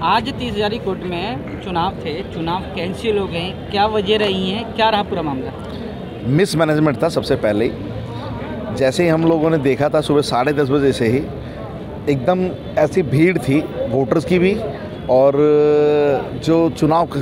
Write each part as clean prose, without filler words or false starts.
आज 30 कोर्ट में चुनाव थे, चुनाव कैंसिल हो गए, क्या वजह रही है, क्या रहा पूरा मामला? मिसमैनेजमेंट था सबसे पहले ही। जैसे ही हम लोगों ने देखा था सुबह 10:30 बजे से ही एकदम ऐसी भीड़ थी वोटर्स की भी, और जो चुनाव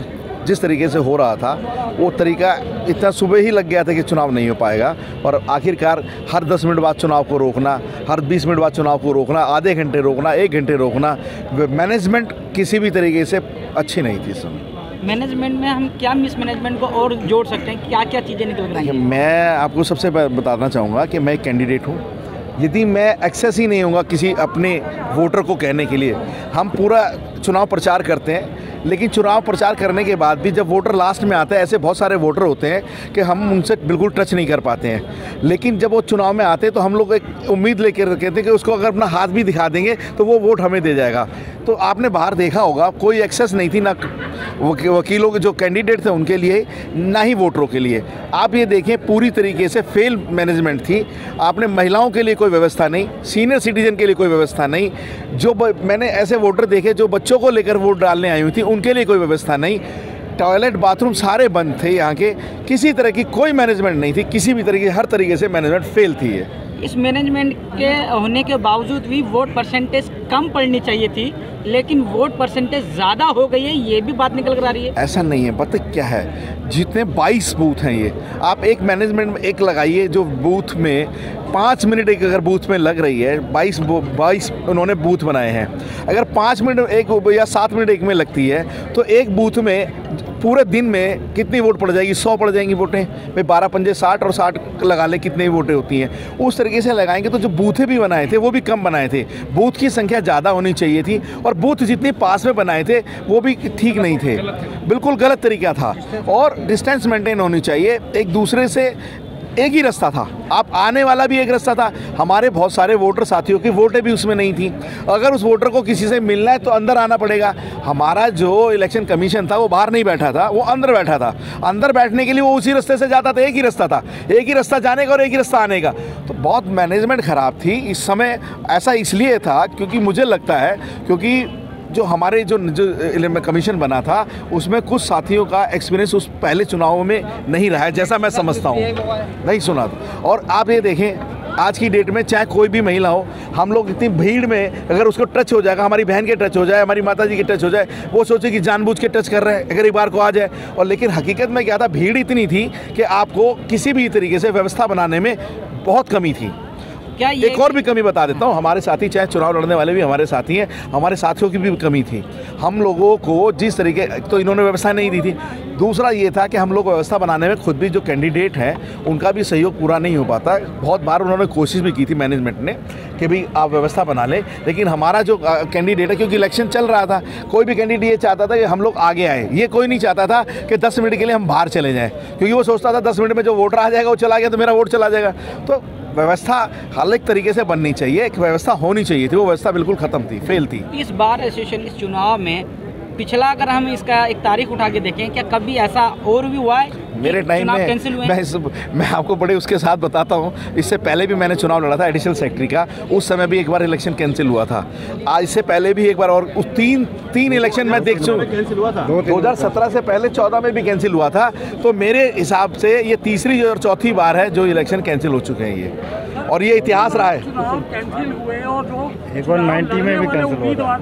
जिस तरीके से हो रहा था वो तरीका इतना सुबह ही लग गया था कि चुनाव नहीं हो पाएगा। और आखिरकार हर 10 मिनट बाद चुनाव को रोकना, हर 20 मिनट बाद चुनाव को रोकना, आधे घंटे रोकना, 1 घंटे रोकना, मैनेजमेंट किसी भी तरीके से अच्छी नहीं थी इस समय। मैनेजमेंट में हम क्या मिसमैनेजमेंट को और जोड़ सकते हैं, क्या क्या चीज़ें निकल रही हैं? मैं आपको सबसे बताना चाहूँगा कि मैं एक कैंडिडेट हूँ। यदि मैं एक्सेस ही नहीं होगा किसी अपने वोटर को कहने के लिए, हम पूरा चुनाव प्रचार करते हैं, लेकिन चुनाव प्रचार करने के बाद भी जब वोटर लास्ट में आता है, ऐसे बहुत सारे वोटर होते हैं कि हम उनसे बिल्कुल टच नहीं कर पाते हैं। लेकिन जब वो चुनाव में आते हैं तो हम लोग एक उम्मीद लेकर कहते हैं कि उसको अगर अपना हाथ भी दिखा देंगे तो वो वोट हमें दे जाएगा। तो आपने बाहर देखा होगा कोई एक्सेस नहीं थी, ना वकीलों के जो कैंडिडेट थे उनके लिए, ना ही वोटरों के लिए। आप ये देखें पूरी तरीके से फेल मैनेजमेंट थी। आपने महिलाओं के लिए कोई व्यवस्था नहीं, सीनियर सिटीजन के लिए कोई व्यवस्था नहीं, जो मैंने ऐसे वोटर देखे जो बच्चों को लेकर वोट डालने आई हुई थी उनके लिए कोई व्यवस्था नहीं। टॉयलेट बाथरूम सारे बंद थे यहाँ के, किसी तरह की कोई मैनेजमेंट नहीं थी, किसी भी तरीके हर तरीके से मैनेजमेंट फेल थी है। इस मैनेजमेंट के होने के बावजूद भी वोट परसेंटेज कम पड़नी चाहिए थी, लेकिन वोट परसेंटेज ज़्यादा हो गई है, ये भी बात निकल कर आ रही है। ऐसा नहीं है, पता क्या है, जितने 22 बूथ हैं ये, आप एक मैनेजमेंट में एक लगाइए जो बूथ में 5 मिनट एक अगर बूथ में लग रही है, 22 उन्होंने बूथ बनाए हैं। अगर 5 मिनट एक या 7 मिनट एक में लगती है तो एक बूथ में पूरे दिन में कितनी वोट पड़ जाएगी? 100 पड़ जाएंगी वोटें भाई। 12 पंजे 60 और 60 लगा ले, कितनी वोटें होती हैं। उस तरीके से लगाएंगे तो जो बूथें भी बनाए थे वो भी कम बनाए थे। बूथ की संख्या ज़्यादा होनी चाहिए थी, और बूथ जितनी पास में बनाए थे वो भी ठीक नहीं थे, बिल्कुल गलत तरीका था। और डिस्टेंस मेंटेन होनी चाहिए, एक दूसरे से एक ही रास्ता था, आप आने वाला भी एक रास्ता था। हमारे बहुत सारे वोटर साथियों की वोटें भी उसमें नहीं थी। अगर उस वोटर को किसी से मिलना है तो अंदर आना पड़ेगा। हमारा जो इलेक्शन कमीशन था वो बाहर नहीं बैठा था, वो अंदर बैठा था। अंदर बैठने के लिए वो उसी रास्ते से जाता था, एक ही रास्ता था, एक ही रास्ता जाने का और एक ही रास्ता आने का। तो बहुत मैनेजमेंट ख़राब थी इस समय। ऐसा इसलिए था क्योंकि मुझे लगता है क्योंकि जो हमारे जो कमीशन बना था उसमें कुछ साथियों का एक्सपीरियंस उस पहले चुनावों में नहीं रहा है, जैसा मैं समझता हूँ, नहीं सुना था। और आप ये देखें आज की डेट में चाहे कोई भी महिला हो, हम लोग इतनी भीड़ में अगर उसको टच हो जाएगा, हमारी बहन के टच हो जाए, हमारी माता जी के टच हो जाए, वो सोचे कि जानबूझ के टच कर रहे हैं अगर एक बार को आ जाए। और लेकिन हकीकत में क्या था, भीड़ इतनी थी कि आपको किसी भी तरीके से व्यवस्था बनाने में बहुत कमी थी। एक और भी कमी बता देता हूँ, हमारे साथी चाहे चुनाव लड़ने वाले भी हमारे साथी हैं, हमारे साथियों की भी कमी थी। हम लोगों को जिस तरीके तो इन्होंने व्यवस्था नहीं दी थी। दूसरा ये था कि हम लोग व्यवस्था बनाने में खुद भी जो कैंडिडेट हैं उनका भी सहयोग पूरा नहीं हो पाता। बहुत बार उन्होंने कोशिश भी की थी मैनेजमेंट ने कि भाई आप व्यवस्था बना लें, लेकिन हमारा जो कैंडिडेट है, क्योंकि इलेक्शन चल रहा था, कोई भी कैंडिडेट ये चाहता था कि हम लोग आगे आए। ये कोई नहीं चाहता था कि 10 मिनट के लिए हम बाहर चले जाएँ, क्योंकि वो सोचता था 10 मिनट में जो वोटर आ जाएगा वो चला गया तो मेरा वोट चला जाएगा। तो व्यवस्था हर एक तरीके से बननी चाहिए, एक व्यवस्था होनी चाहिए थी, वो व्यवस्था बिल्कुल ख़त्म थी, फेल थी। इस बार एसोसिएशन इस चुनाव में पिछला अगर हम इसका एक तारीख उठा के देखें, क्या कभी ऐसा और भी हुआ है? मेरे टाइम में मैं आपको बड़े उसके साथ बताता हूँ, इससे पहले भी मैंने चुनाव लड़ा था एडिशनल सेक्रेटरी का, उस समय भी एक बार इलेक्शन कैंसिल हुआ था। आज इससे पहले भी एक बार, और उस तीन इलेक्शन मैं देख चुका, 2017 से पहले 14 में भी कैंसिल हुआ था। तो मेरे हिसाब से ये तीसरी और चौथी बार है जो इलेक्शन कैंसिल हो चुके हैं ये, और ये इतिहास रहा है। कैंसिल हुए और जो एक बार 90 में भी कैंसिल हुआ था।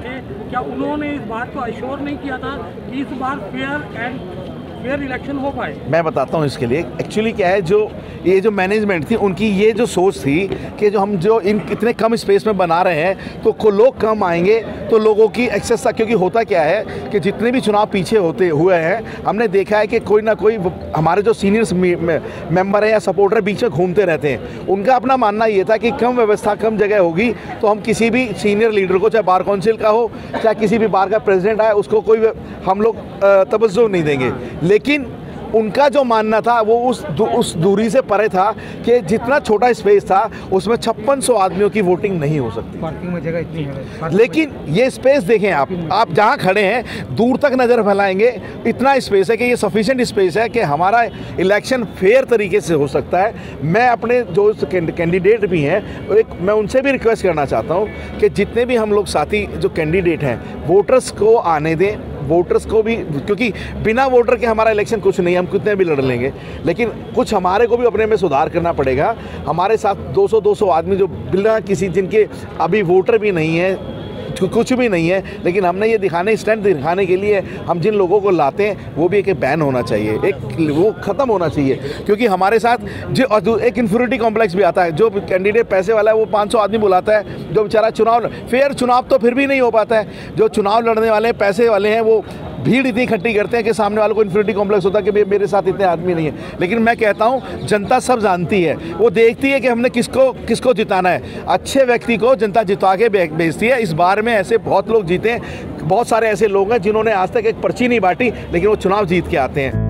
क्या उन्होंने इस बात को अश्योर नहीं किया था कि इस बार फेयर इलेक्शन हो पाए? मैं बताता हूँ इसके लिए एक्चुअली क्या है, जो ये जो मैनेजमेंट थी उनकी ये जो सोच थी कि जो हम जो इन इतने कम स्पेस में बना रहे हैं तो लोग कम आएंगे तो लोगों की एक्सेस था। क्योंकि होता क्या है कि जितने भी चुनाव पीछे होते हुए हैं, हमने देखा है कि कोई ना कोई हमारे जो सीनियर्स मेंबर हैं या सपोर्टर बीच में घूमते रहते हैं। उनका अपना मानना ये था कि कम व्यवस्था कम जगह होगी तो हम किसी भी सीनियर लीडर को, चाहे बार काउंसिल का हो चाहे किसी भी बार का प्रेसिडेंट आए, उसको कोई हम लोग तवज्जो नहीं देंगे। लेकिन उनका जो मानना था वो उस दूरी से परे था कि जितना छोटा स्पेस था उसमें 5600 आदमियों की वोटिंग नहीं हो सकती। पार्किंग में जगह इतनी है, लेकिन ये स्पेस देखें आप जहाँ खड़े हैं दूर तक नज़र फैलाएंगे, इतना स्पेस है कि ये सफिशिएंट स्पेस है कि हमारा इलेक्शन फेयर तरीके से हो सकता है। मैं अपने जो कैंडिडेट भी हैं मैं उनसे भी रिक्वेस्ट करना चाहता हूँ कि जितने भी हम लोग साथी जो कैंडिडेट हैं वोटर्स को आने दें, वोटर्स को भी, क्योंकि बिना वोटर के हमारा इलेक्शन कुछ नहीं, हम कितने भी लड़ लेंगे, लेकिन कुछ हमारे को भी अपने में सुधार करना पड़ेगा। हमारे साथ 200 आदमी जो बिना किसी जिनके अभी वोटर भी नहीं है, कुछ भी नहीं है, लेकिन हमने ये स्टैंड दिखाने के लिए हम जिन लोगों को लाते हैं वो भी एक बैन होना चाहिए, एक वो ख़त्म होना चाहिए। क्योंकि हमारे साथ जो एक इन्फ्यूरिटी कॉम्प्लेक्स भी आता है, जो कैंडिडेट पैसे वाला है वो 500 आदमी बुलाता है, जो बेचारा फेयर चुनाव तो फिर भी नहीं हो पाता है। जो चुनाव लड़ने वाले पैसे वाले हैं वो भीड़ इतनी इकट्ठी करते हैं कि सामने वालों को इन्फ्यूरिटी कॉम्प्लेक्स होता है कि मेरे साथ इतने आदमी नहीं है। लेकिन मैं कहता हूँ जनता सब जानती है, वो देखती है कि हमने किसको जिताना है। अच्छे व्यक्ति को जनता जिता के भेजती है। इस बार में ऐसे बहुत लोग जीते हैं, बहुत सारे ऐसे लोग हैं जिन्होंने आज तक एक पर्ची नहीं बांटी लेकिन वो चुनाव जीत के आते हैं।